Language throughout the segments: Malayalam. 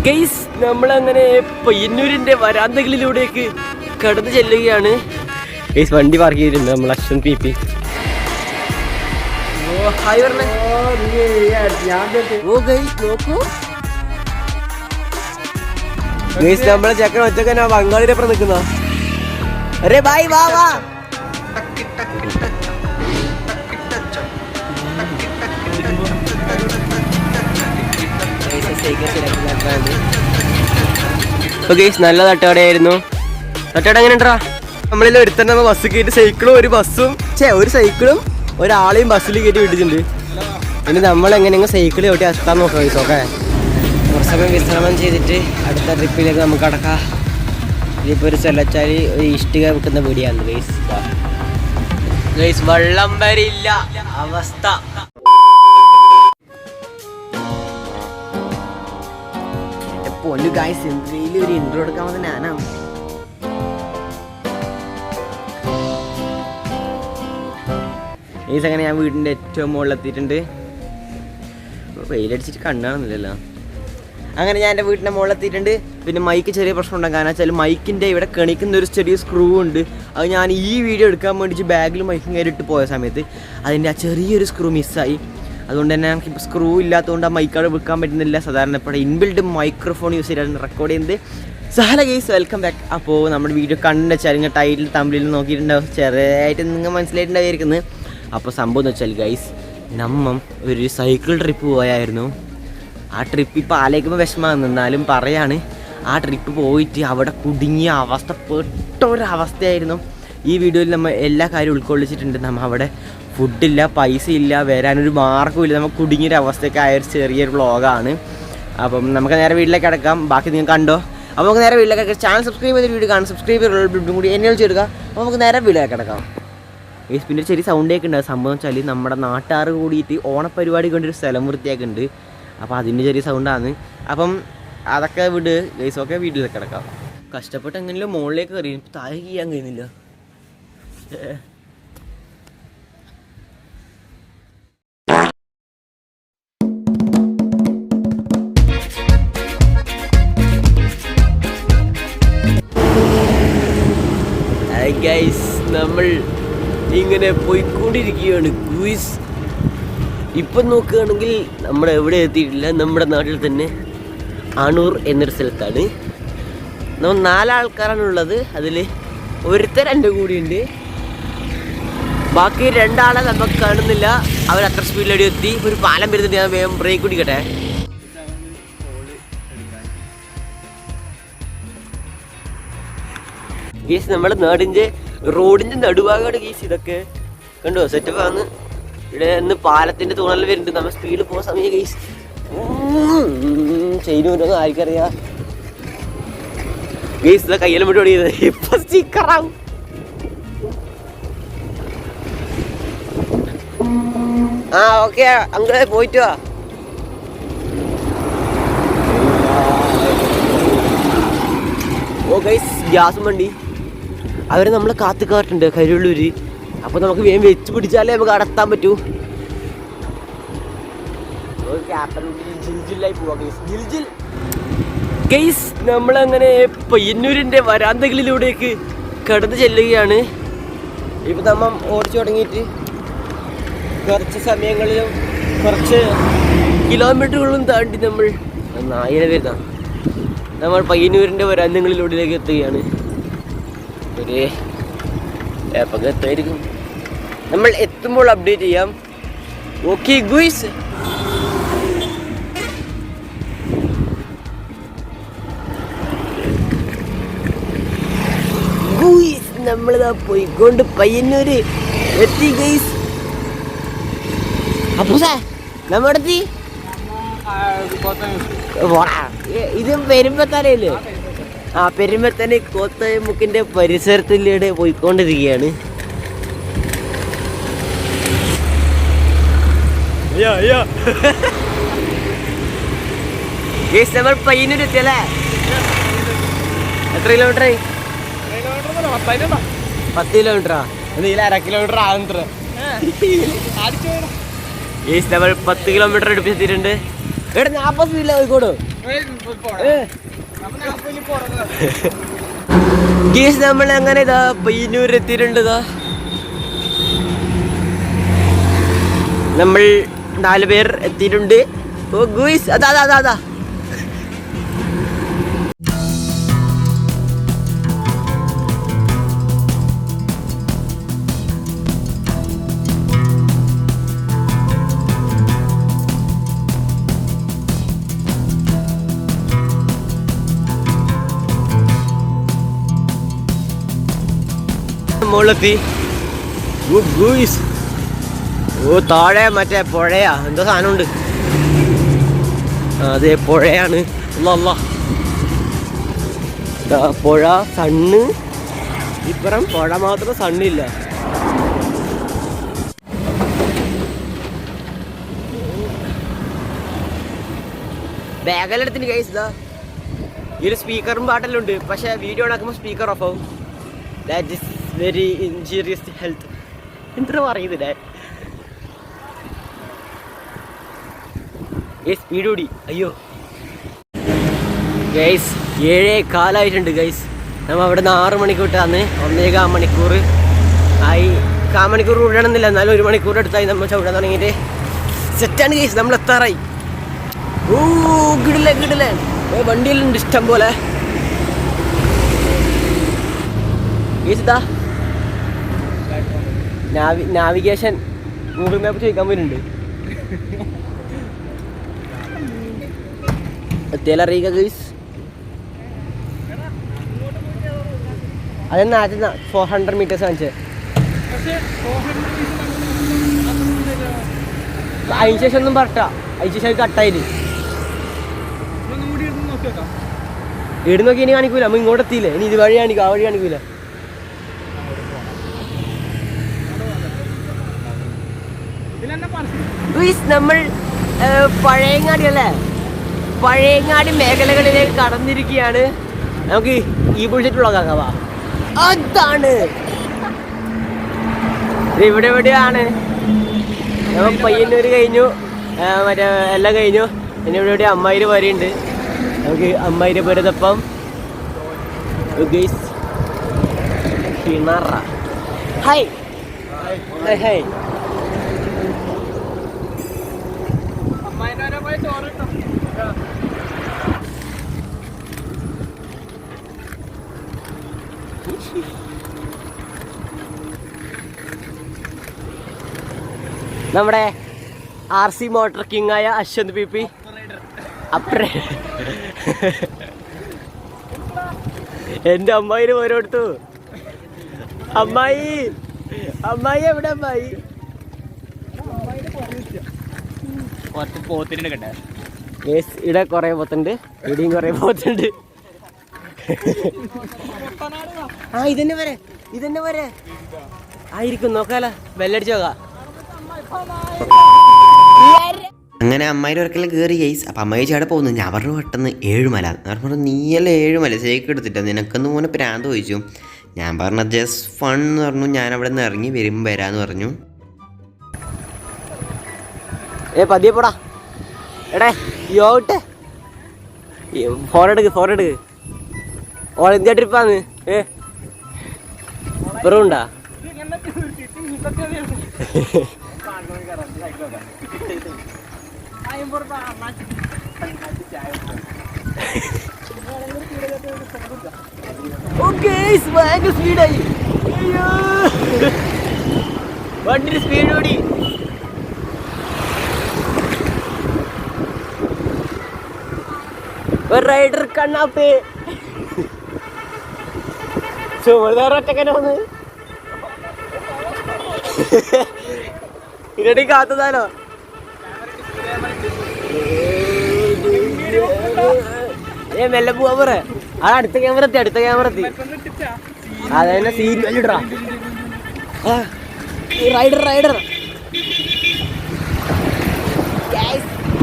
ഗൈസ് നമ്മളങ്ങനെ പയ്യന്നൂരിന്റെ വരാന്തകളിലൂടെയൊക്കെ കടന്നു ചെല്ലുകയാണ്. ഗൈസ് വണ്ടി പാർക്ക് ചെയ്തിട്ടുണ്ട് നമ്മൾ അശ്വൻ പി പി. ഗൈസ് നമ്മളെ ചക്കൻ ഒച്ചക്കൻ ബംഗാളിയുടെ അപ്പുറം നിൽക്കുന്ന. അരേ ബായ് വാ വാ. നല്ല തട്ടുകടയായിരുന്നു. തട്ടുകട എങ്ങനെ ഉണ്ടാ? നമ്മളിൽ ഒരുത്തന്നെ ബസ് കയറ്റി സൈക്കിളും ഒരു ബസ്സും ഒരു സൈക്കിളും ഒരാളെയും ബസ്സിൽ കയറ്റി വിട്ടിട്ടുണ്ട്. ഇനി നമ്മളെങ്ങനെയെങ്കിലും സൈക്കിൾ ചവിട്ടി എത്താൻ നോക്കാം. ഗൈസ് ഓക്കെ, കുറച്ചൊക്കെ വിശ്രമം ചെയ്തിട്ട് അടുത്ത ട്രിപ്പിലേക്ക് നമുക്ക് കടക്കാം. ഇതിപ്പോൾ ഒരു ചെല്ലച്ചാല് ഒരു ഇഷ്ടിക വെക്കുന്ന വീടിയാണ് ഗൈസ്. ഗൈസ് വെള്ളം വരില്ല അവസ്ഥ. പൊന്നു ഗൈസ് എന്തെങ്കിലും ഒരു ഇൻട്രോ എടുക്കാൻ വന്ന ഞാനാണ്. ഗൈസ് അങ്ങനെ ഞാൻ വീടിൻ്റെ ഏറ്റവും മുകളിലെത്തിയിട്ടുണ്ട്. വെയിലടിച്ചിട്ട് കണ്ണാണെന്നില്ലല്ലോ. അങ്ങനെ ഞാൻ എൻ്റെ വീടിൻ്റെ മുകളിലെത്തിയിട്ടുണ്ട്. പിന്നെ മൈക്ക് ചെറിയ പ്രശ്നം ഉണ്ടാകും. കാരണം വെച്ചാൽ മൈക്കിൻ്റെ ഇവിടെ കണിക്കുന്ന ഒരു ചെറിയ സ്ക്രൂ ഉണ്ട്. അത് ഞാൻ ഈ വീഡിയോ എടുക്കാൻ വേണ്ടിയിട്ട് ബാഗിൽ മൈക്കും കയറിയിട്ട് പോയ സമയത്ത് അതിൻ്റെ ആ ചെറിയൊരു സ്ക്രൂ മിസ്സായി. അതുകൊണ്ട് തന്നെ നമുക്കിപ്പോൾ സ്ക്രൂ ഇല്ലാത്തതുകൊണ്ട് ആ മൈക്കവിടെ വെക്കാൻ പറ്റുന്നില്ല. സാധാരണ ഇപ്പോൾ ഇൻബിൽഡ് മൈക്രോഫോൺ യൂസ് ചെയ്താണ് റെക്കോർഡ് ചെയ്യുന്നത്. Sahala guys welcome back. അപ്പോൾ നമ്മുടെ വീഡിയോ കണ്ടെന്ന് വെച്ചാൽ നിങ്ങൾ ടൈറ്റിൽ തമ്മിൽ നോക്കിയിട്ടുണ്ടാവും, ചെറിയായിട്ട് നിങ്ങൾ മനസ്സിലായിട്ടുണ്ടായിരിക്കുന്നത്. അപ്പോൾ സംഭവം എന്ന് വെച്ചാൽ ഗൈസ് നമ്മ ഒരു സൈക്കിൾ ട്രിപ്പ് പോയായിരുന്നു. ആ ട്രിപ്പ് ഇപ്പോൾ ആലോചിക്കുമ്പോൾ വിഷമമാണ്, എന്നാലും പറയാണ്. ആ ട്രിപ്പ് പോയിട്ട് അവിടെ കുടുങ്ങിയ അവസ്ഥ പെട്ടൊരവസ്ഥയായിരുന്നു. ഈ വീഡിയോയിൽ നമ്മൾ എല്ലാ കാര്യവും ഉൾക്കൊള്ളിച്ചിട്ടുണ്ട്. നമ്മൾ അവിടെ ഫുഡില്ല, പൈസ ഇല്ല, വരാനൊരു മാർഗ്ഗമില്ല, നമുക്ക് കുടുങ്ങിയൊരു അവസ്ഥയൊക്കെ ആയ ഒരു ചെറിയൊരു വ്ളോഗാണ്. അപ്പം നമുക്ക് നേരെ വീട്ടിലേക്ക് കിടക്കാം. ബാക്കി നിങ്ങൾ കണ്ടോ? അപ്പോൾ നമുക്ക് നേരെ വീട്ടിലേക്ക് ചാനൽ സബ്സ്ക്രൈബ് ചെയ്ത വീഡിയോ കാണാം. സബ്സ്ക്രൈബ് ചെയ്തും കൂടി എന്നെ വിളിച്ചെടുക്കുക. അപ്പോൾ നമുക്ക് നേരെ വീട്ടിലേക്ക് കിടക്കാം. പിന്നെ ഒരു ചെറിയ സൗണ്ടൊക്കെ ഉണ്ട്. സംഭവം വെച്ചാൽ നമ്മുടെ നാട്ടുകാർ കൂടിയിട്ട് ഓണപ്പരിപാടി കൊണ്ടൊരു സ്ഥലം വൃത്തിയാക്കുന്നുണ്ട്. അപ്പോൾ അതിൻ്റെ ചെറിയ സൗണ്ടാണ്. അപ്പം അതൊക്കെ വിട് ഗൈസൊക്കെ വീട്ടിലേക്ക് കിടക്കാം. കഷ്ടപ്പെട്ട് എങ്ങനെയല്ലോ മുകളിലേക്ക് കയറി, താഴെ ചെയ്യാൻ കഴിയുന്നില്ല. ഗൈസ് നമ്മൾ ഇങ്ങനെ പോയിക്കൊണ്ടിരിക്കുകയാണ് ഗൂയിസ്. ഇപ്പം നോക്കുകയാണെങ്കിൽ നമ്മൾ എവിടെ എത്തിയിട്ടില്ല, നമ്മുടെ നാട്ടിൽ തന്നെ അണൂർ എന്നൊരു സ്ഥലത്താണ്. നമ്മൾ 4 ആൾക്കാരാണുള്ളത്. അതിൽ ഒരുത്തൻ എൻ്റെ കൂടിയുണ്ട്. ബാക്കി 2 ആളെ നമുക്ക് കാണുന്നില്ല. അവരത്ര സ്പീഡിലടി എത്തി. ഒരു പാലം വരുന്നുണ്ട്, ഞാൻ വേഗം ബ്രേക്ക് പിടിക്കട്ടെ. ഗീസ് നമ്മുടെ നാടിൻ്റെ റോഡിൻ്റെ നടുഭാഗമാണ് ഗീസ്. ഇതൊക്കെ കണ്ടോ, സെറ്റപ്പാണ്. ഇവിടെ നിന്ന് പാലത്തിൻ്റെ തൂണൽ വരുന്നുണ്ട്. നമ്മൾ സ്പീഡിൽ പോകുന്ന സമയം ഗീസ് ചെയ്തു വരുമെന്ന് ആർക്കറിയാം. ഗീസ് ഇതാ കയ്യിലും വിട്ട് ഓടിയത്. ഇപ്പൊ സ്റ്റിക്കറാവും. ആ ഓക്കെ അങ്ങനെ പോയിട്ട് വാ. ഓ ഗൈസ് ഗ്യാസും വണ്ടി അവർ നമ്മളെ കാത്തുകാട്ടുണ്ട് കരുവള്ളൂര്. അപ്പോൾ നമുക്ക് വേഗം വെച്ച് പിടിച്ചാലേ നമുക്ക് അടത്താൻ പറ്റൂ. ഗൈസ് നമ്മളങ്ങനെ പയ്യന്നൂരിൻ്റെ വരാന്തകളിലൂടെയൊക്കെ കടന്നു ചെല്ലുകയാണ്. ഇപ്പം നമ്മൾ ഓടിച്ചു തുടങ്ങിയിട്ട് കുറച്ച് സമയങ്ങളിലും കുറച്ച് കിലോമീറ്ററുകളും താണ്ടി നമ്മൾ നായനെ വരുന്ന നമ്മൾ പയ്യന്നൂരിൻ്റെ വരാന്തങ്ങളിലൂടെയൊക്കെ എത്തുകയാണ്. ഒരു എപ്പോൾ എത്തായിരിക്കും, നമ്മൾ എത്തുമ്പോൾ അപ്ഡേറ്റ് ചെയ്യാം. Okay guys. നമ്മളിതാ പോയിക്കൊണ്ട് പയ്യന്നൂര് എത്തി ഗൈസ്. അപ്പോ നമ്മടെത്തി ഇത് പെരുമ്പത്താനല്ലേ? ആ പെരുമ്പത്താനെ കോത്തമുക്കിന്റെ പരിസരത്തിലൂടെ പോയിക്കൊണ്ടിരിക്കുകയാണ്. നമ്മൾ പയ്യന്നൂർ എത്തിയല്ലേ? എത്ര കിലോമീറ്റർ? 10 കിലോമീറ്ററാ? എന്തെങ്കിലും 1/2 കിലോമീറ്റർ ആകുന്ന. നമ്മൾ 10 കിലോമീറ്റർ അടുപ്പിച്ചെത്തിയിട്ടുണ്ട്. എടാ 40 ഇല്ല കോഴിക്കോട്. ഗീസ് നമ്മൾ അങ്ങനെ ഇതാ പയ്യന്നൂർ എത്തിയിട്ടുണ്ട്. ഇതാ നമ്മൾ 4 പേർ എത്തിയിട്ടുണ്ട്. ഓ ഗൂയിസ് അതാ അതാ അതാ മോളെത്തി. ഓ താഴെ മറ്റേ പുഴയാ എന്തോ സാധനമുണ്ട്. അതെ പുഴയാണ്. പുഴ സണ്ണ് ഇപ്പുറം പുഴ മാത്രം സണ്ണില്ല. ബാഗെല്ലാം ഗൈസ്. ഇതാ ഇതിൽ സ്പീക്കറും പാട്ടെല്ലാം ഉണ്ട്. പക്ഷെ വീഡിയോ ഉണ്ടാക്കുമ്പോൾ സ്പീക്കർ ഓഫ് ആവും. That is very injurious health. എന്താ പറയുന്നില്ലേ സ്പീഡ് കൂടി. അയ്യോ ഗൈസ് 7:15 ഗൈസ്. നമ്മൾ അവിടെ നിന്ന് 6 മണിക്ക് വിട്ടാന്ന് 1.25 മണിക്കൂർ ആയി. 1/4 മണിക്കൂർ വിടണമെന്നില്ല, എന്നാലും 1 മണിക്കൂർ എടുത്തായി നമ്മൾ ചവിടാൻ തുടങ്ങിയിട്ട്. സെറ്റാണ് ഗൈസ്, നമ്മൾ എത്താറായി. ഓ കിടിലേ കിടിലേ. വണ്ടിയിലുണ്ട് ഇഷ്ടം പോലെ. ഗൈസ് ഇതാ നാവിഗേഷൻ ഗൂഗിൾ മാപ്പ് ചോദിക്കാൻ വരുന്നുണ്ട്. എത്തിയാലറിയുക ഗൈസ്. അതെന്നാ 400 മീറ്റേഴ്സ് കാണിച്ചത്. അതിന് ശേഷം ഒന്നും പറഞ്ഞ അതിന് ശേഷം കട്ടായില്ല. ഇട് നോക്കി ഇനി കാണിക്കൂല. നമ്മൾ ഇങ്ങോട്ട് എത്തിയില്ലേ, ഇനി ഇത് വഴി കാണിക്കും, ആ വഴി കാണിക്കൂല. നമ്മൾ പഴയങ്ങാടി അല്ലേ, പഴയങ്ങാടി മേഖലകളിലേക്ക് കടന്നിരിക്കുകയാണ്. നമുക്ക് ഈ ബുൾഷിറ്റുള്ളതാകാവാ. അതാണ് ഇവിടെ എവിടെയാണ്. നമ്മൾ പയ്യന്നൂർ കഴിഞ്ഞു, മറ്റേ എല്ലാം കഴിഞ്ഞു. പിന്നെ ഇവിടെ അമ്മായിര് വരെയുണ്ട്. നമുക്ക് അമ്മായിര് വരുന്നപ്പം ഹായ് ഹായ് ഹായ്. നമ്മുടെ RC മോട്ടോർ കിങ് ആയ അശ്വന്ത് PP എന്റെ അമ്മായിന് ഓരോടുത്തു. അമ്മായി അമ്മായി എവിടെ അമ്മായി? ഇവിടെ കൊറേ പോത്തുണ്ട്, ഇവിടെയും കൊറേ പോത്തുണ്ട്. ആ ഇതന്നെ വരെ, ഇതന്നെ വരെ ആയിരിക്കും. നോക്കാല ബെല്ലടിച്ച് നോക്കാം. അങ്ങനെ അമ്മായിൻ്റെ ഒരിക്കലും കയറി ഗൈസ്. അപ്പം അമ്മായി ചേട്ടാ പോകുന്നു. ഞാൻ പറഞ്ഞു പെട്ടെന്ന് 7 മല. ഞാൻ പറഞ്ഞു നീയല്ല 7 മല ശരിക്കും എടുത്തിട്ടോ, നിനക്കൊന്ന് മോനെ പ്രാന്ത് ചോദിച്ചു. ഞാൻ പറഞ്ഞ ജസ്റ്റ് ഫൺ എന്ന് പറഞ്ഞു. ഞാൻ അവിടെ നിന്ന് ഇറങ്ങി വരുമ്പോൾ വരാമെന്ന് പറഞ്ഞു. പതിയെ പോടാ എടേ യോട്ടെ. ഫോറെടുക്ക് ഫോറെടുക്ക്. All India ട്രിപ്പാന്ന്. ഇപ്പറുണ്ടാ ഭയങ്കര സ്പീഡായി. വണ്ടിന് സ്പീഡ് കൂടി. ഒരു റൈഡർ കണ്ണാപ്പേ ചുമതാറൊറ്റക്കനെ വന്ന് ഇരടി കാത്തതാലോ. മെല്ലെ പോവാൻ പറ. ആ അടുത്ത ക്യാമറ എത്തി, അടുത്ത ക്യാമറ എത്തി. അതന്നെ സീരിയൽ ഇടറാ. Rider rider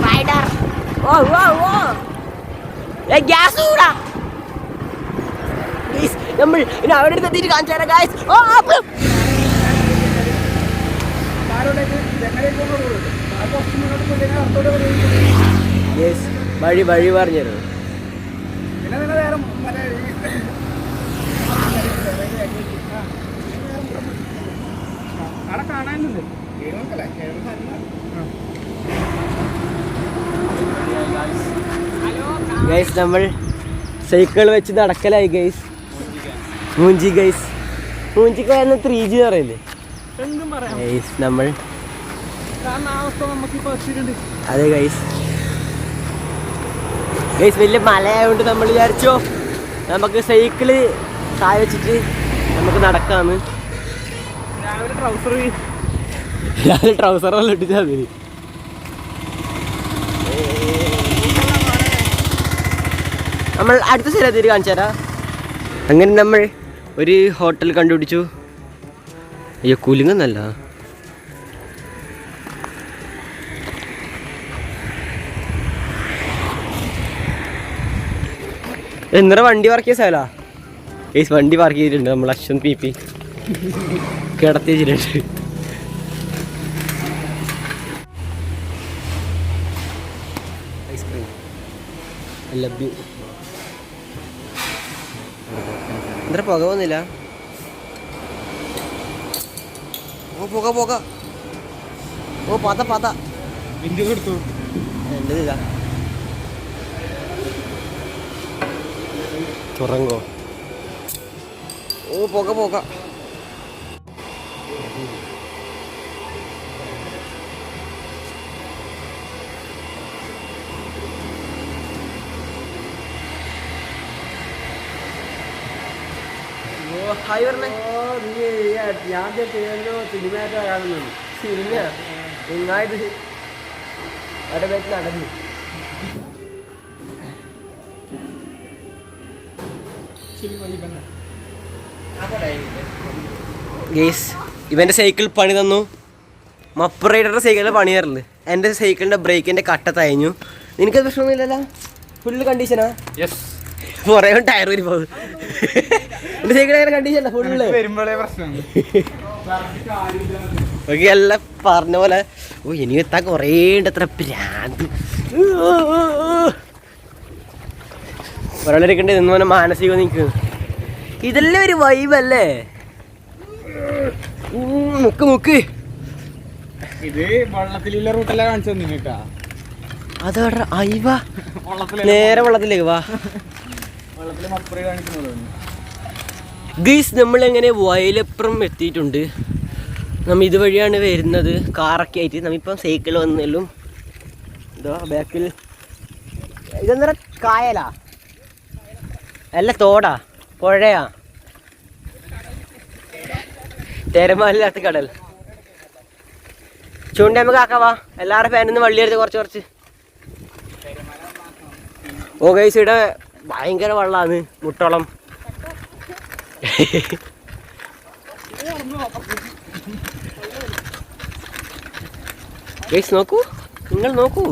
rider. ഓ ഓ ഓ ഗ്യാസ് കൂടാ. നമ്മൾ ഇനി അവിടെ എത്തിയിട്ട് കാണിച്ചു തരാം ഗായ്സ്. ഓ യെസ് വഴി പറഞ്ഞു തരുമോ? ഗൈസ് നമ്മൾ സൈക്കിൾ വെച്ച് നടക്കലായി ഗൈസ്. മൂഞ്ചി ഗൈസ്. മൂഞ്ചിക്ക് വരുന്ന 3G എന്ന് പറയില്ലേ ഗൈസ്. നമ്മൾ അതെ ഗൈസ്. ഗൈസ് വലിയ മലയായതുകൊണ്ട് നമ്മൾ വിചാരിച്ചോ നമുക്ക് സൈക്കിള് താഴെ വെച്ചിട്ട് നമുക്ക് നടക്കാന്ന്. രാവിലെ ട്രൗസറെല്ലാം ഇട്ടിട്ടാ മതി. നമ്മൾ അടുത്ത സ്ഥലത്തേക്ക് കാണിച്ചു തരാം. അങ്ങനെ നമ്മൾ ഒരു ഹോട്ടൽ കണ്ടുപിടിച്ചു. അയ്യോ കുലുങ്ങുന്നല്ല. എന്നാ വണ്ടി പാർക്ക് ചെയ്ത സ്ഥലാ ഗൈസ്. വണ്ടി പാർക്ക് ചെയ്തിട്ടുണ്ട് നമ്മൾ. അശ്വന്ത് PP കിടത്തി വെച്ചിട്ടുണ്ട്. Ice cream I love you. എന്താ പുക വന്നില്ല? ഓ പുക ഓ പാത്ത എൻ്റെതില്ല. തുറങ്ങോ? ഓ പുക ഞാൻ സിനിമയായിട്ട് കാണുന്നുണ്ട്. സിനിമ നിങ്ങായിട്ട് അവിടെ വെച്ച് നടന്നു. ഗേസ് ഇവൻ്റെ സൈക്കിൾ പണി തന്നു. മപ്പറൈഡറുടെ സൈക്കിളിൽ പണി തരല്. എൻ്റെ സൈക്കിളിൻ്റെ ബ്രേക്കിൻ്റെ കട്ട തയഞ്ഞു. നിനക്കത് പ്രശ്നമൊന്നുമില്ലല്ലോ? ഫുള്ള് കണ്ടീഷനാ? യെസ്. കുറേ ടയർ വരി പോകും. എൻ്റെ സൈക്കിൾ അങ്ങനെ കണ്ടീഷനാ ഫുള്ള്. ഓക്കെ എല്ലാം പറഞ്ഞ പോലെ. ഓ ഇനി എത്താൻ കുറേ ഉണ്ട്. അത്ര പ്രാന്ത്. ഒരാളിരിക്കണ്ടേ നിന്ന് പോലെ മാനസികം നിൽക്കുന്നു. ഇതെല്ലാം ഒരു വൈബല്ലേ? മുക്ക് ഇത് വെള്ളത്തിലുള്ള റൂട്ടല്ല കാണിച്ചു നിങ്ങൾക്കാ. അതോടെ അയവാ നേരെ വെള്ളത്തിലേക്ക് വാ. ഗൈസ് നമ്മളെങ്ങനെ വയലപ്പുറം എത്തിയിട്ടുണ്ട്. നമ്മ ഇതുവഴിയാണ് വരുന്നത് കാറൊക്കെ ആയിട്ട്. നമ്മിപ്പം സൈക്കിൾ വന്നല്ലും. ഇതോ ബാക്കിൽ ഇതെന്താ കായലാ അല്ല തോടാ പുഴയാ? തിരമാലില്ലാത്ത കടൽ. ചൂണ്ട നമുക്ക് ആക്കാവാ. എല്ലാവരുടെ ഫാനിൽ നിന്ന് വള്ളി എടുത്ത് കുറച്ച്. ഓ ഗൈസ് ഇവിടെ ഭയങ്കര വെള്ളമാണ്. മുട്ടോളം. ഗൈസ് നോക്കൂ, നിങ്ങൾ നോക്കൂ.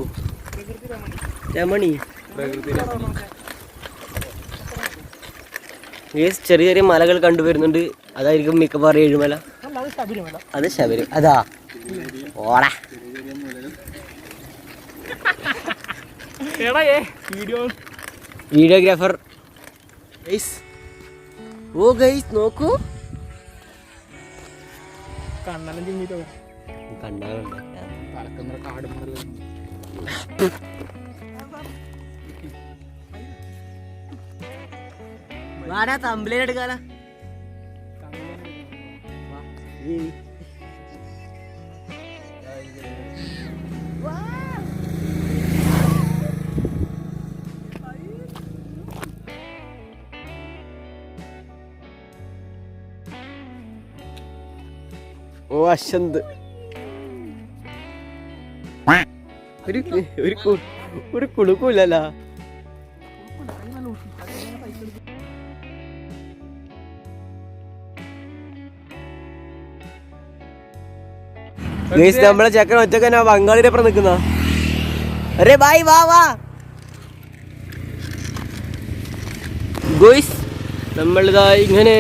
രമണി ഗൈസ് ചെറിയ ചെറിയ മലകൾ കണ്ടുവരുന്നുണ്ട്. അതായിരിക്കും മിക്കവാറും ഏഴുമല. അത് ശബരി. അതാ ഓടാ വീഡിയോഗ്രാഫർ. ഓ ഗൈസ് നോക്കൂ. വാടാ തമ്പിലേൻ എടുക്കാല. ഓ അശ്വന്ത് ഒരു കുളുക്കൂലല്ലോ. നമ്മളെ ചെക്കൻ ഒറ്റക്കനാ ബംഗാളിയുടെ അപ്പുറം നിക്കുന്ന. അരെ ബായ് വാ വാ ഗോയ്സ്. നമ്മളിതാ ഇങ്ങനെ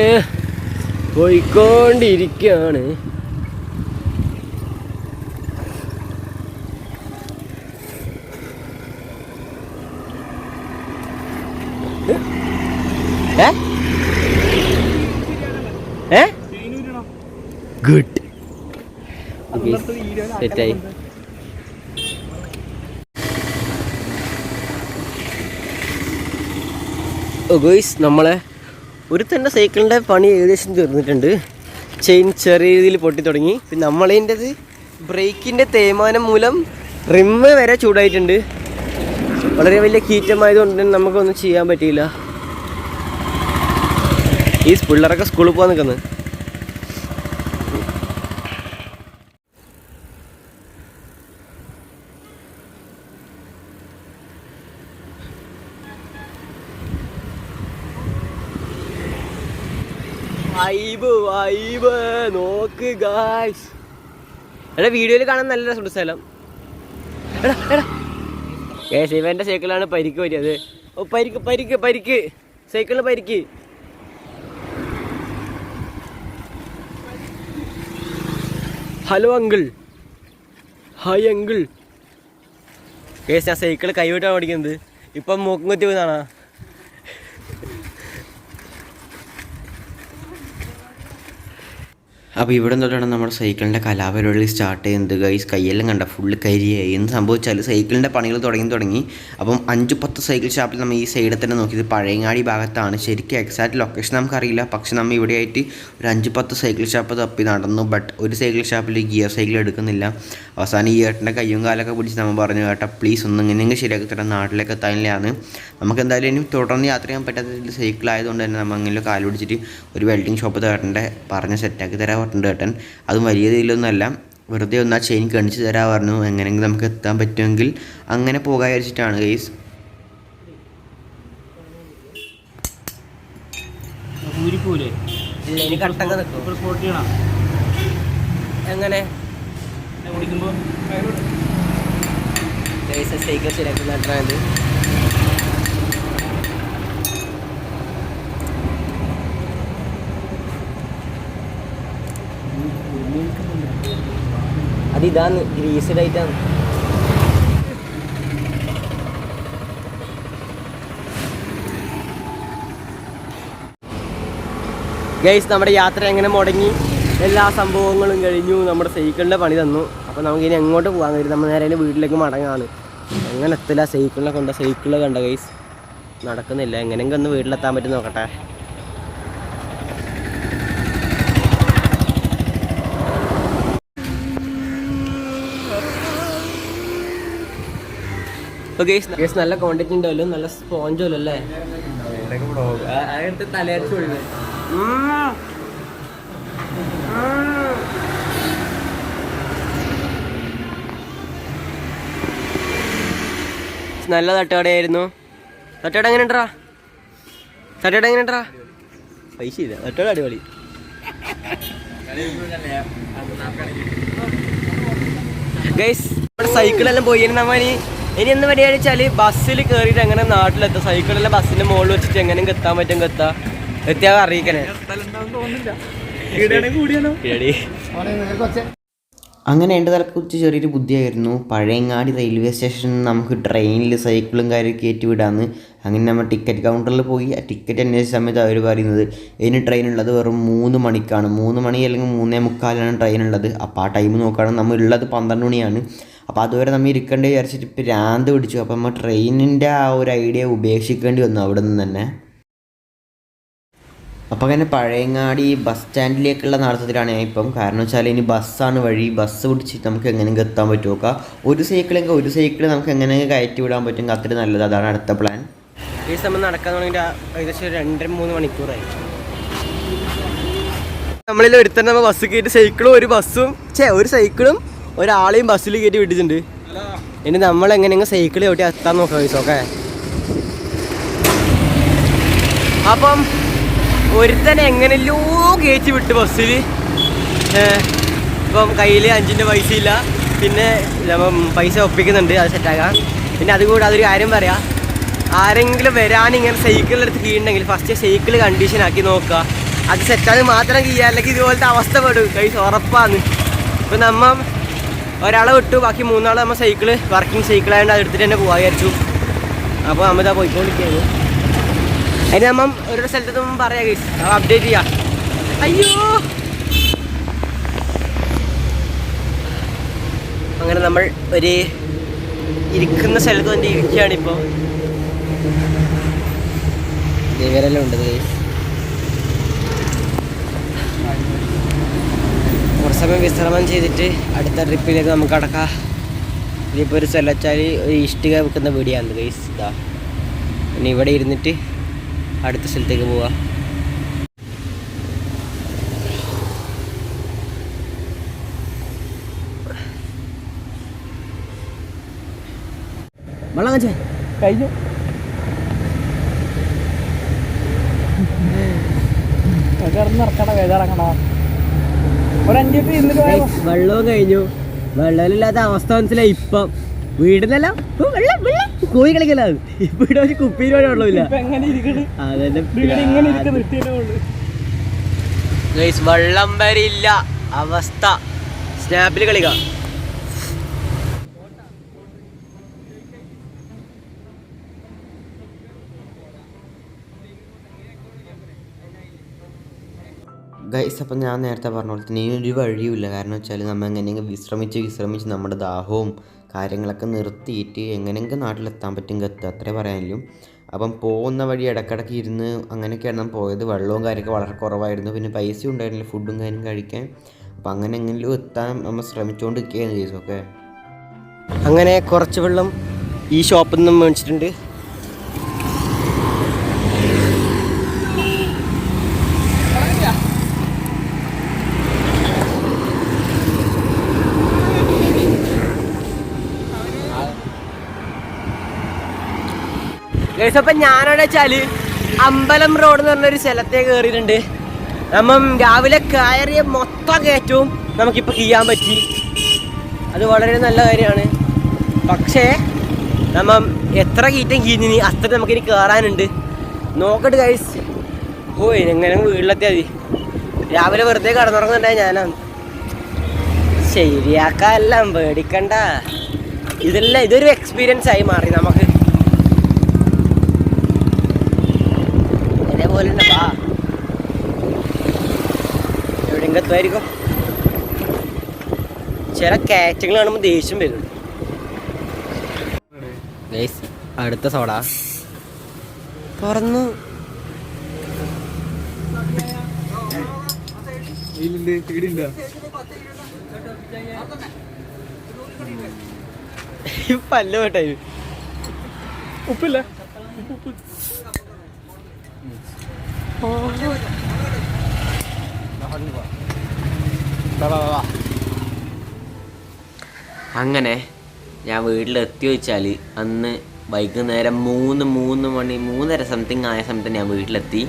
പോയിക്കൊണ്ടിരിക്കുകയാണ്. ഗുഡ് സെറ്റായി. നമ്മളെ ഒരു തന്നെ സൈക്കിളിൻ്റെ പണി ഏകദേശം തീർന്നിട്ടുണ്ട്. ചെയിൻ ചെറിയ രീതിയിൽ പൊട്ടി തുടങ്ങി. പിന്നെ നമ്മളതിൻ്റെത് ബ്രേക്കിൻ്റെ തേയ്മാനം മൂലം റിമ്മ് വരെ ചൂടായിട്ടുണ്ട്. വളരെ വലിയ കീറ്റമായതുകൊണ്ട് തന്നെ നമുക്കൊന്നും ചെയ്യാൻ പറ്റിയില്ല. ഈ പിള്ളേരൊക്കെ സ്കൂളിൽ പോകാൻ നിൽക്കുന്നത്. വൈബ് നോക്ക് ഗായ്സ്. എടാ വീഡിയോയിൽ കാണാൻ നല്ല രസമുണ്ട് സ്ഥലം. ശിവന്റെ സൈക്കിളാണ് പരിക്ക് പറ്റിയത്. ഓ പരിക്ക് സൈക്കിളിന് പരിക്ക്. Hello uncle. Hi uncle. ഞാൻ സൈക്കിൾ കൈവിട്ടാണ് ഓടിക്കുന്നത്. ഇപ്പം മൂക്കും കുത്തി പോയതാണോ? അപ്പോൾ ഇവിടെ തൊട്ടാണ് നമ്മുടെ സൈക്കിളിൻ്റെ കലാപരിപാടി സ്റ്റാർട്ട് ചെയ്യുന്നത് ഗൈസ്. കയ്യെല്ലാം കണ്ട ഫുള്ള് കരിയായി. എന്ത് സംഭവിച്ചാൽ സൈക്കിളിൻ്റെ പണികൾ തുടങ്ങി. അപ്പം 5-10 സൈക്കിൾ ഷാപ്പിൽ നമ്മൾ ഈ സൈഡിൽ തന്നെ നോക്കിയത് പഴയങ്ങാടി ഭാഗത്താണ്. ശരിക്കും എക്സാക്റ്റ് ലൊക്കേഷൻ നമുക്കറിയില്ല. പക്ഷെ നമ്മൾ ഇവിടെയായിട്ട് ഒരു 5-10 സൈക്കിൾ ഷാപ്പ് തപ്പി നടന്നു. ബട്ട് ഒരു സൈക്കിൾ ഷാപ്പിൽ ഗിയർ സൈക്കിൾ എടുക്കുന്നില്ല. അവസാനം ഈ ഏട്ടൻ്റെ കയ്യും കാലൊക്കെ പിടിച്ച് നമ്മൾ പറഞ്ഞു, ഏട്ടാ പ്ലീസ് ഒന്ന് ഇങ്ങനെയെങ്കിലും ശരിയാക്കി തരാം, നാട്ടിലേക്ക് എത്താനില്ലാന്ന്. നമുക്ക് എന്തായാലും ഇനി തുടർന്ന് യാത്ര ചെയ്യാൻ പറ്റാത്ത സൈക്കിൾ ആയതുകൊണ്ട് തന്നെ നമ്മൾ അങ്ങനെ കാല് പിടിച്ചിട്ട് ഒരു വെൽഡിങ് ഷോപ്പ് ഏട്ടൻ്റെ പറഞ്ഞ് സെറ്റാക്കി തരാൻ പറഞ്ഞിട്ടുണ്ട് ഏട്ടൻ. അതും വലിയ രീതിയിലൊന്നുമല്ല, വെറുതെ ഒന്ന് ആ ചെയിൻ കണിച്ച് തരാൻ പറഞ്ഞു. എങ്ങനെയെങ്കിലും നമുക്ക് എത്താൻ പറ്റുമെങ്കിൽ അങ്ങനെ പോകാൻ വിചാരിച്ചിട്ടാണ് ഗൈസ്. എങ്ങനെ സൈക്കിൾ ശരിയാക്കുന്നത് അതിതാണ് റീസെഡായിട്ടാണ്. ഗൈസ് നമ്മുടെ യാത്ര എങ്ങനെ മുടങ്ങി, എല്ലാ സംഭവങ്ങളും കഴിഞ്ഞു, നമ്മുടെ സൈക്കിളിൻ്റെ പണി തന്നു. അപ്പോൾ നമുക്കിനി എങ്ങോട്ട് പോകാൻ കഴിയും? നമ്മൾ നേരെ വീട്ടിലേക്ക് മടങ്ങാണ്. അങ്ങനെ എത്തില്ല. സൈക്കിളിൽ കണ്ട ഗൈസ് നടക്കുന്നില്ല. എങ്ങനെയെങ്കിലും ഒന്ന് വീട്ടിലെത്താൻ പറ്റും നോക്കട്ടെ. ഗൈസ് നല്ല കോണ്ടന്റ് ഉണ്ടല്ലോ, നല്ല സ്പോഞ്ചല്ലോ അല്ലേ? തലയരച്ച് കൊടുക്കുന്നത് നല്ല തട്ടുകടയായിരുന്നു. തട്ടുകട എങ്ങനെ ഉണ്ടാ? പൈസ ഇല്ല. തട്ടുകട അടിപൊളി. ഗൈസ് സൈക്കിളെല്ലാം പോയി. ഇനി എന്ത് പരിപാടി വെച്ചാൽ ബസ്സിൽ കയറിയിട്ട് എങ്ങനെ നാട്ടിലെത്താം. സൈക്കിളെല്ലാം ബസ്സിൻ്റെ മുകളിൽ വെച്ചിട്ട് എങ്ങനെയും എത്താൻ പറ്റും. എത്തിയാൽ അറിയിക്കണേ. അങ്ങനെ എൻ്റെ തലക്കുറിച്ച് ചെറിയൊരു ബുദ്ധിയായിരുന്നു. പഴയങ്ങാടി റെയിൽവേ സ്റ്റേഷനിൽ നമുക്ക് ട്രെയിനിൽ സൈക്കിളും കാര്യം കയറ്റി വിടാമെന്ന്. അങ്ങനെ നമ്മൾ ടിക്കറ്റ് കൗണ്ടറിൽ പോയി ആ ടിക്കറ്റ് അന്വേഷിച്ച സമയത്ത് അവർ പറയുന്നത് ഇതിന് ട്രെയിൻ ഉള്ളത് വെറും 3 മണിക്കാണ്. 3 മണി അല്ലെങ്കിൽ 3:45 ട്രെയിൻ ഉള്ളത്. അപ്പോൾ ആ ടൈം നോക്കുകയാണെങ്കിൽ നമ്മൾ ഉള്ളത് 12 മണിയാണ്. അപ്പോൾ അതുവരെ നമ്മൾ ഇരിക്കേണ്ടി വിചാരിച്ചിട്ട് ഇപ്പോൾ ഭ്രാന്ത് പിടിച്ചു. അപ്പോൾ നമ്മൾ ട്രെയിനിൻ്റെ ആ ഒരു ഐഡിയ ഉപേക്ഷിക്കേണ്ടി വന്നു അവിടെ നിന്ന് തന്നെ. അപ്പോൾ അങ്ങനെ പഴയങ്ങാടി ബസ് സ്റ്റാൻഡിലേക്കുള്ള നടത്തത്തിലാണ് ഞാൻ ഇപ്പം. കാരണം വെച്ചാൽ ഇനി ബസ്സാണ് വഴി. ബസ് പിടിച്ചിട്ട് നമുക്ക് എങ്ങനെയെങ്കിലും എത്താൻ പറ്റുമോ? ഒരു സൈക്കിൾ നമുക്ക് എങ്ങനെയെങ്കിലും കയറ്റി വിടാൻ പറ്റുമെങ്കിൽ അത്ര നല്ലത്. അതാണ് അടുത്ത പ്ലാൻ. ഈ സമയം നടക്കാൻ തുടങ്ങിയിട്ട് ഏകദേശം 2-3 മണിക്കൂറായി. നമ്മളിൽ ഒരുത്തന്നെ നമ്മൾ ബസ് കയറ്റി സൈക്കിളും ഒരു സൈക്കിളും ഒരാളെയും ബസ്സിൽ കയറ്റി വിട്ടിട്ടുണ്ട്. ഇനി നമ്മൾ എങ്ങനെയെങ്കിലും സൈക്കിൾ ചവിട്ടി എത്താൻ നോക്കാം ഓക്കെ. അപ്പം ഒരുത്തനെ എങ്ങനെയല്ലോ കയറ്റി വിട്ട് ബസ്സിൽ. ഇപ്പം കയ്യിൽ 5 പൈസ ഇല്ല. പിന്നെ പൈസ ഒപ്പിക്കുന്നുണ്ട്, അത് സെറ്റാക്കാം. പിന്നെ അതുകൂടെ അതൊരു കാര്യം പറയാം, ആരെങ്കിലും വരാനിങ്ങനെ സൈക്കിളിലെടുത്ത് കീഴുണ്ടെങ്കിൽ ഫസ്റ്റ് സൈക്കിൾ കണ്ടീഷൻ ആക്കി നോക്കുക. അത് സെറ്റാക്കി മാത്രം കീഴുക, അല്ലെങ്കിൽ ഇതുപോലത്തെ അവസ്ഥ പെടും കൈ ഉറപ്പാന്ന്. ഇപ്പം നമ്മൾ ഒരാളെ വിട്ടു, ബാക്കി 3 ആൾ നമ്മൾ വർക്കിംഗ് സൈക്കിളായതുകൊണ്ട് അത് എടുത്തിട്ട് തന്നെ പോകാൻ വിചാരിച്ചു. അപ്പോൾ നമ്മളിതാ പോയിക്കൊണ്ടിരിക്കുകയാണ്. അതിന് നമ്മൾ ഓരോ സ്ഥലത്ത് പറയാം ഗൈസ്, അപ്ഡേറ്റ് ചെയ്യാം. അയ്യോ, അങ്ങനെ നമ്മൾ ഒരു ഇരിക്കുന്ന സ്ഥലത്ത് വന്ന് ഇരിക്കുകയാണിപ്പോൾ. ഇവരെല്ലാം ഉണ്ട് ഗൈസ്. കുറച്ച് സമയം വിശ്രമം ചെയ്തിട്ട് അടുത്ത ട്രിപ്പിലേക്ക് നമുക്ക് കടക്കാം. ഇതിപ്പോൾ ഒരു സ്ഥലം വെച്ചാൽ ഒരു ഇഷ്ടിക വെക്കുന്ന വീടിയാണ് ഗൈസ്. ഇതാ പിന്നെ ഇവിടെ ഇരുന്നിട്ട് അടുത്ത സ്ഥലത്തേക്ക് പോവാം. വെള്ളം കഴിച്ചേ കഴിഞ്ഞു. വെള്ളവും കഴിഞ്ഞു. വെള്ളമില്ലാത്ത അവസ്ഥ മനസ്സിലായി. ഇപ്പം വീടിനെല്ലാം വെള്ളം വെള്ളം കോഴി കളിക്കലാണ്. ഇപ്പൊ ഇവിടെ ഒരു കുപ്പിയിൽ വരെ വെള്ളമില്ല. വെള്ളം വരില്ല അവസ്ഥ. സ്നാപ്പിൽ കളിക്കാം. ഗൈസ്, അപ്പം ഞാൻ നേരത്തെ പറഞ്ഞ പോലെ തന്നെ ഒരു വഴിയുമില്ല. കാരണം വെച്ചാൽ നമ്മൾ എങ്ങനെയെങ്കിലും വിശ്രമിച്ച് നമ്മുടെ ദാഹവും കാര്യങ്ങളൊക്കെ നിർത്തിയിട്ട് എങ്ങനെയെങ്കിലും നാട്ടിലെത്താൻ പറ്റുമെങ്കിൽ എത്തുക, അത്രേ പറയാനില്ല. അപ്പം പോകുന്ന വഴി ഇടയ്ക്കിടയ്ക്ക് ഇരുന്ന് അങ്ങനെയൊക്കെയാണ് നമ്മൾ പോയത്. വെള്ളവും കാര്യമൊക്കെ വളരെ കുറവായിരുന്നു. പിന്നെ പൈസയും ഉണ്ടായിരുന്നില്ല ഫുഡും കാര്യം കഴിക്കാൻ. അപ്പം അങ്ങനെ എങ്ങനെയും എത്താൻ നമ്മൾ ശ്രമിച്ചുകൊണ്ടിരിക്കുകയാണ് ഗൈസ്. ഓക്കെ, അങ്ങനെ കുറച്ച് വെള്ളം ഈ ഷോപ്പിൽ നിന്നും മേടിച്ചിട്ടുണ്ട്. അപ്പം ഞാനവിടെ വെച്ചാൽ അമ്പലം റോഡ് എന്ന് പറഞ്ഞൊരു സ്ഥലത്തേക്ക് കയറിയിട്ടുണ്ട്. നമ്മൾ രാവിലെ കയറിയ മൊത്തം കയറ്റവും നമുക്കിപ്പോൾ ചെയ്യാൻ പറ്റി. അത് വളരെ നല്ല കാര്യമാണ്. പക്ഷേ നമ്മൾ എത്ര കയറ്റം കീഞ്ഞിനി അത്ര നമുക്കിനി കയറാനുണ്ട്. നോക്കട്ടെ ഗൈസ്. എങ്ങനെ വീട്ടിലെത്തിയാൽ മതി. രാവിലെ വെറുതെ കടന്നുറങ്ങുന്നുണ്ടായി ഞാനാണ്. ശരിയാക്കാനെല്ലാം പേടിക്കണ്ട. ഇതൊരു എക്സ്പീരിയൻസ് ആയി മാറി നമുക്ക്. എവിടെയെങ്കിലും എത്തുമായിരിക്കും. ചില കാറ്റങ്ങൾ കാണുമ്പോൾ ദേഷ്യം വരും ഗൈസ്. അടുത്ത സോഡ തുറന്നു. പല്ല വേട്ടായി. ഉപ്പില്ല. അങ്ങനെ ഞാൻ വീട്ടിലെത്തി വെച്ചാൽ അന്ന് വൈകുന്നേരം 3:30 സംതിങ് ആയ സമയത്ത് ഞാൻ വീട്ടിലെത്തി.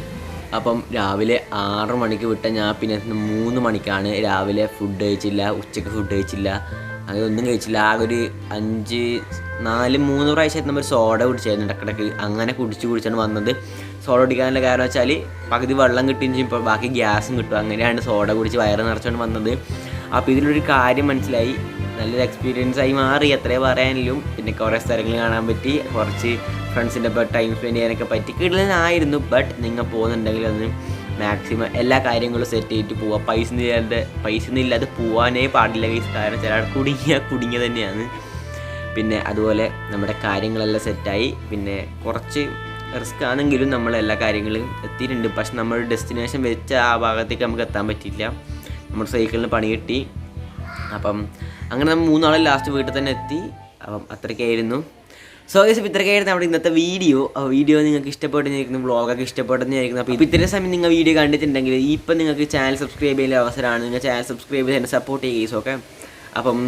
അപ്പം രാവിലെ 6 മണിക്ക് വിട്ട ഞാൻ പിന്നെ 3 മണിക്കാണ്. രാവിലെ ഫുഡ് കഴിച്ചില്ല, ഉച്ചയ്ക്ക് ഫുഡ് കഴിച്ചില്ല, അങ്ങനെ ഒന്നും കഴിച്ചില്ല. ആകെ ഒരു 3 പ്രാവശ്യം നമ്മൾ സോഡ കുടിച്ചായിരുന്നു ഇടക്കിടക്ക്. അങ്ങനെ കുടിച്ചാണ് വന്നത്. സോഡ കുടിക്കാനുള്ള കാരണം വെച്ചാൽ പകുതി വെള്ളം കിട്ടുകയും ചെയ്യും, ഇപ്പോൾ ബാക്കി ഗ്യാസും കിട്ടും. അങ്ങനെയാണ് സോഡ കുടിച്ച് വയറ് നിറച്ചുകൊണ്ട് വന്നത്. അപ്പോൾ ഇതിലൊരു കാര്യം മനസ്സിലായി, നല്ലൊരു എക്സ്പീരിയൻസ് ആയി മാറി, അത്രേ പറയാനില്ലും. പിന്നെ കുറേ സ്ഥലങ്ങൾ കാണാൻ പറ്റി, കുറച്ച് ഫ്രണ്ട്സിൻ്റെ ഒപ്പം ടൈം സ്പെൻഡ് ചെയ്യാനൊക്കെ പറ്റി. കിടലനായിരുന്നു. ബട്ട് നിങ്ങൾ പോകുന്നുണ്ടെങ്കിൽ അതിന് മാക്സിമം എല്ലാ കാര്യങ്ങളും സെറ്റ് ചെയ്തിട്ട് പോവുക. പൈസ ഒന്നും ഇല്ലാതെ പോകാനേ പാടില്ല ഗൈസ്. കാരണം ചില കുടുങ്ങിയ തന്നെയാണ്. പിന്നെ അതുപോലെ നമ്മുടെ കാര്യങ്ങളെല്ലാം സെറ്റായി. പിന്നെ കുറച്ച് റിസ്ക് ആണെങ്കിലും നമ്മളെല്ലാ കാര്യങ്ങളും എത്തിയിട്ടുണ്ട്. പക്ഷെ നമ്മൾ ഡെസ്റ്റിനേഷൻ വെച്ച ആ ഭാഗത്തേക്ക് നമുക്ക് എത്താൻ പറ്റിയില്ല. നമ്മുടെ സൈക്കിളിന് പണി കിട്ടി. അപ്പം അങ്ങനെ നമ്മൾ 3 നാളും ലാസ്റ്റ് വീട്ടിൽ തന്നെ എത്തി. അപ്പം അത്രയ്ക്കായിരുന്നു. സോ ഗൈസ്, ഇത്രയ്ക്കായിരുന്നു നമ്മുടെ ഇന്നത്തെ വീഡിയോ നിങ്ങൾക്ക് ഇഷ്ടപ്പെട്ടെന്നിരിക്കുന്നു, വ്ളോഗൊക്കെ ഇഷ്ടപ്പെട്ടെന്നിരിക്കുന്നു. അപ്പോൾ ഇത്രയും സമയം നിങ്ങൾ വീഡിയോ കണ്ടിട്ടുണ്ടെങ്കിൽ ഇപ്പം നിങ്ങൾക്ക് ചാനൽ സബ്സ്ക്രൈബ് ചെയ്യുന്ന അവസരമാണ്. നിങ്ങൾ ചാനൽ സബ്സ്ക്രൈബ് ചെയ്ത് തന്നെ സപ്പോർട്ട് ചെയ്യുക ഗൈസ്. ഓക്കെ, അപ്പം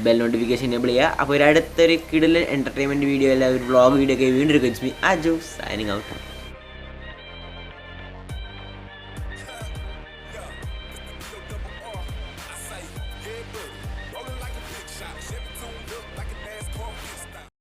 ബെൽ നോട്ടിഫിക്കേഷൻ എനേബിൾ ചെയ്യുക. അപ്പോൾ ഒരു അടുത്തൊരു കിടിലൻ എൻ്റർടൈൻമെൻറ്റ് വീഡിയോ അല്ല ഒരു വ്ളോഗ് വീഡിയോ ഒക്കെ വീണ്ടും അജു സൈനിങ് ഔട്ട്.